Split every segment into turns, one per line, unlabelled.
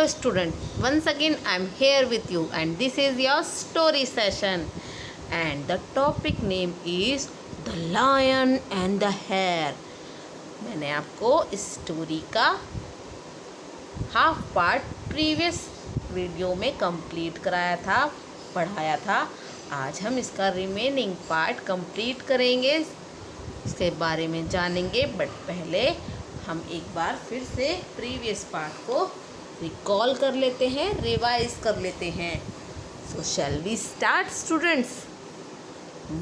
Hello student, once again I am here with you and this is your story session and the topic name is The Lion and the Hare. मैंने आपको इस story का half part previous video में complete कराया था, पढ़ाया था। आज हम इसका रिमेनिंग पार्ट कंप्लीट करेंगे, इसके बारे में जानेंगे। बट पहले हम एक बार फिर से प्रीवियस पार्ट को रिकॉल कर लेते हैं, रिवाइज कर लेते हैं। So shall we start students.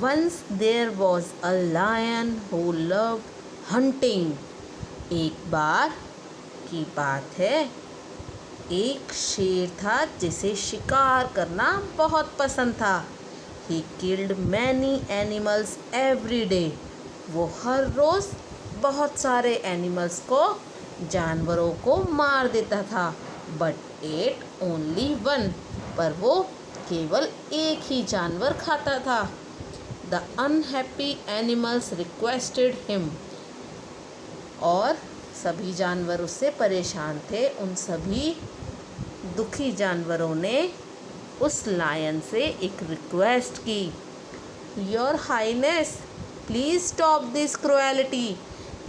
Once there was a lion who loved hunting. एक बार की बात है, एक शेर था जिसे शिकार करना बहुत पसंद था। He killed many animals every day. वो हर रोज़ बहुत सारे एनिमल्स को, जानवरों को मार देता था। बट एट ओनली वन, पर वो केवल एक ही जानवर खाता था। The unhappy animals requested him. और सभी जानवर उससे परेशान थे। उन सभी दुखी जानवरों ने उस लायन से एक रिक्वेस्ट की, your highness please stop this cruelty,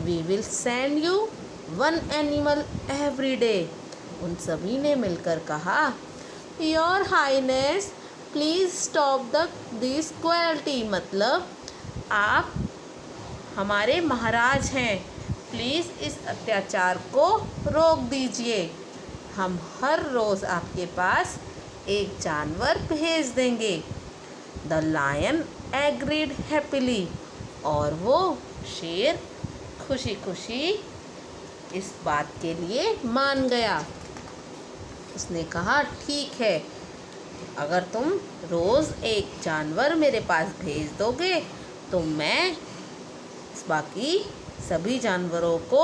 we will send you one animal every day. उन सभी ने मिलकर कहा, your highness please stop this cruelty, मतलब आप हमारे महाराज हैं, प्लीज़ इस अत्याचार को रोक दीजिए। हम हर रोज़ आपके पास एक जानवर भेज देंगे। The lion agreed happily. और वो शेर खुशी खुशी इस बात के लिए मान गया। उसने कहा, ठीक है, अगर तुम रोज़ एक जानवर मेरे पास भेज दोगे तो मैं बाकी सभी जानवरों को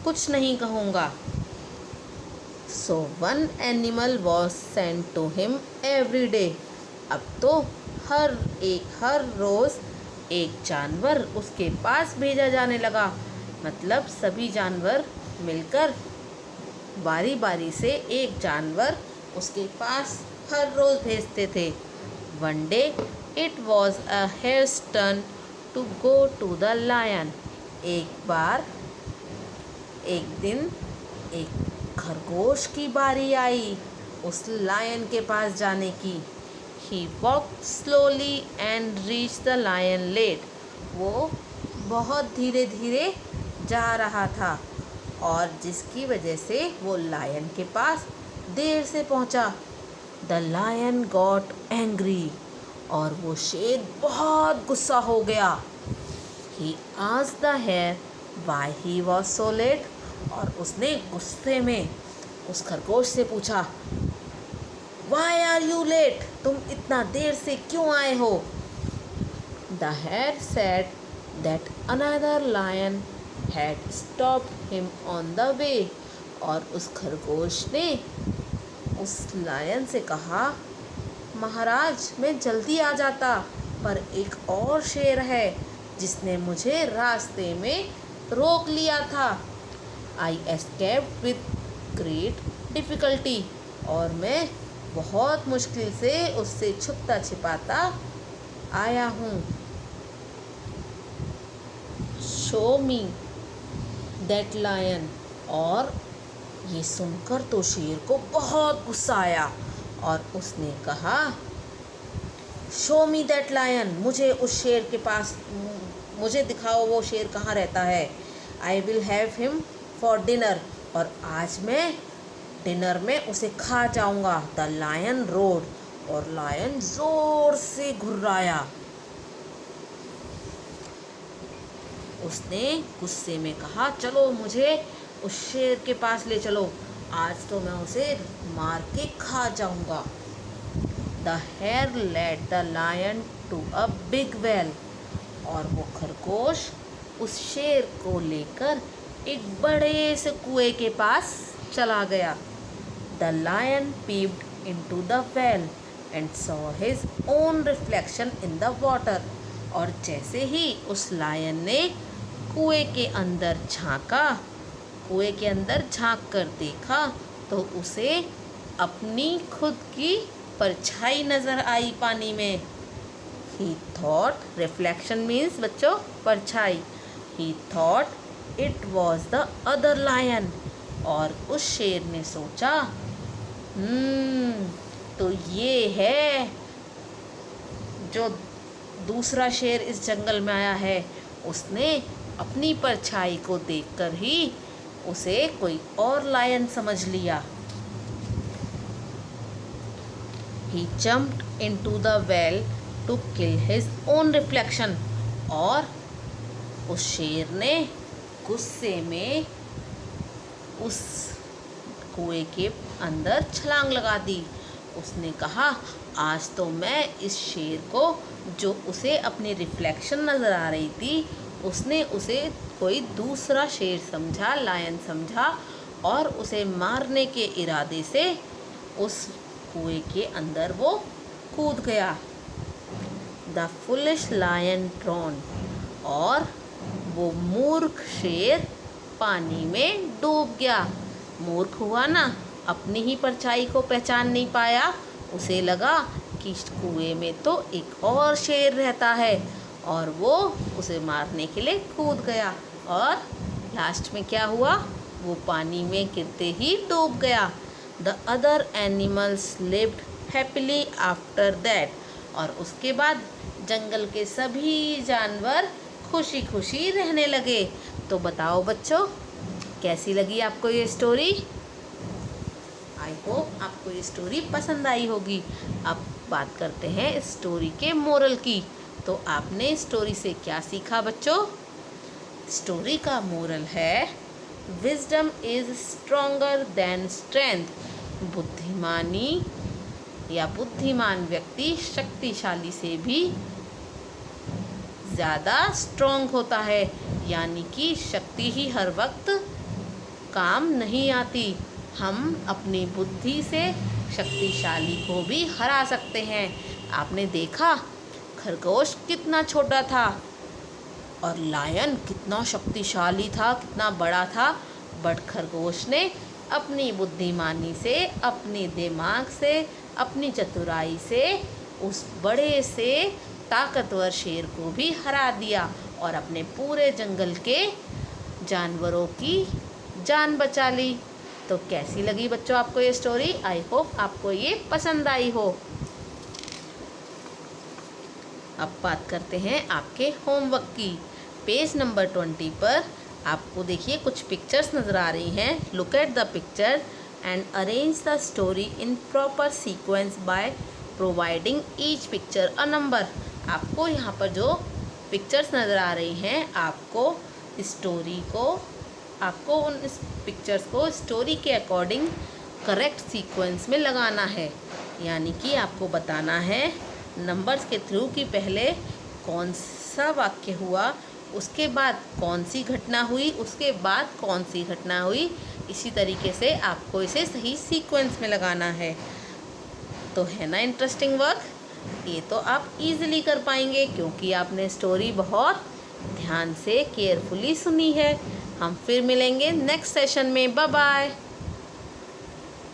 कुछ नहीं कहूँगा। So one animal was sent to him every day. अब तो हर रोज़ एक जानवर उसके पास भेजा जाने लगा। मतलब सभी जानवर मिलकर बारी बारी से एक जानवर उसके पास हर रोज़ भेजते थे। One day it was a hare's turn to go to the lion. एक दिन एक खरगोश की बारी आई उस लायन के पास जाने की। He walked slowly and reach the lion late. वो बहुत धीरे धीरे जा रहा था और जिसकी वजह से वो लायन के पास देर से पहुंचा। The lion got angry. और वो शेर बहुत गुस्सा हो गया। He asked the hare why he was so late. और उसने गुस्से में उस खरगोश से पूछा, व्हाई आर यू लेट, तुम इतना देर से क्यों आए हो। The hare said that another lion had stopped him on the way. और उस खरगोश ने उस लायन से कहा, महाराज मैं जल्दी आ जाता, पर एक और शेर है जिसने मुझे रास्ते में रोक लिया था। आई एस्केप्ड विद ग्रेट डिफ़िकल्टी। और मैं बहुत मुश्किल से उससे छुपता छिपाता आया हूँ। Show me that lion. और ये सुनकर तो शेर को बहुत गुस्सा आया और उसने कहा, शो मी दैट लायन, मुझे उस शेर के पास, मुझे दिखाओ वो शेर कहाँ रहता है। I will have him for dinner. और आज मैं डिनर में उसे खा जाऊँगा। The lion roared. और लायन ज़ोर से घुर्राया। उसने गुस्से में कहा, चलो मुझे उस शेर के पास ले चलो, आज तो मैं उसे मार के खा जाऊंगा। The hare led the lion to a big well. और वो खरगोश उस शेर को लेकर एक बड़े से कुएं के पास चला गया। The lion peeped into the well and saw his own reflection in the water. और जैसे ही उस लायन ने कुएं के अंदर झांक कर देखा तो उसे अपनी खुद की परछाई नज़र आई पानी में। He thought, reflection means बच्चों परछाई। He thought it was the other lion, और उस शेर ने सोचा तो ये है जो दूसरा शेर इस जंगल में आया है। उसने अपनी परछाई को देखकर ही उसे कोई और लायन समझ लिया। He jumped into the well to kill his own reflection, और उस शेर ने गुस्से में उस कुएं के अंदर छलांग लगा दी। उसने कहा आज तो मैं इस शेर को, जो उसे अपनी रिफ्लेक्शन नज़र आ रही थी, उसने उसे कोई दूसरा शेर समझा, लायन समझा, और उसे मारने के इरादे से उस कुएं के अंदर वो कूद गया। द फुलिश लायन ड्रॉन, और वो मूर्ख शेर पानी में डूब गया। मूर्ख हुआ ना, अपनी ही परछाई को पहचान नहीं पाया। उसे लगा कि कुएं में तो एक और शेर रहता है, और वो उसे मारने के लिए कूद गया। और लास्ट में क्या हुआ, वो पानी में गिरते ही डूब गया। The other animals lived happily after that, और उसके बाद जंगल के सभी जानवर खुशी खुशी रहने लगे। तो बताओ बच्चों, कैसी लगी आपको ये स्टोरी? आई होप आपको ये स्टोरी पसंद आई होगी। अब बात करते हैं इस स्टोरी के मोरल की। तो आपने स्टोरी से क्या सीखा बच्चों? स्टोरी का मोरल है wisdom is stronger than strength. बुद्धिमानी या बुद्धिमान व्यक्ति शक्तिशाली से भी ज़्यादा स्ट्रॉन्ग होता है, यानी कि शक्ति ही हर वक्त काम नहीं आती। हम अपनी बुद्धि से शक्तिशाली को भी हरा सकते हैं। आपने देखा खरगोश कितना छोटा था और लायन कितना शक्तिशाली था, कितना बड़ा था, बट खरगोश ने अपनी बुद्धिमानी से, अपने दिमाग से, अपनी चतुराई से उस बड़े से ताकतवर शेर को भी हरा दिया और अपने पूरे जंगल के जानवरों की जान बचा ली। तो कैसी लगी बच्चों आपको ये स्टोरी? आई होप आपको ये पसंद आई हो। अब बात करते हैं आपके होमवर्क की। पेज नंबर 20 पर आपको देखिए कुछ पिक्चर्स नज़र आ रही हैं। Look at the picture and arrange the story in proper sequence by providing each picture a number. आपको यहाँ पर जो पिक्चर्स नज़र आ रही हैं, आपको उन इस पिक्चर्स को स्टोरी के अकॉर्डिंग करेक्ट सीक्वेंस में लगाना है। यानी कि आपको बताना है नंबर्स के थ्रू कि पहले कौन सा वाक्य हुआ, उसके बाद कौन सी घटना हुई, उसके बाद कौन सी घटना हुई। इसी तरीके से आपको इसे सही सीक्वेंस में लगाना है। तो है ना इंटरेस्टिंग वर्क? ये तो आप इजीली कर पाएंगे क्योंकि आपने स्टोरी बहुत ध्यान से केयरफुली सुनी है। हम फिर मिलेंगे नेक्स्ट सेशन में। Bye bye.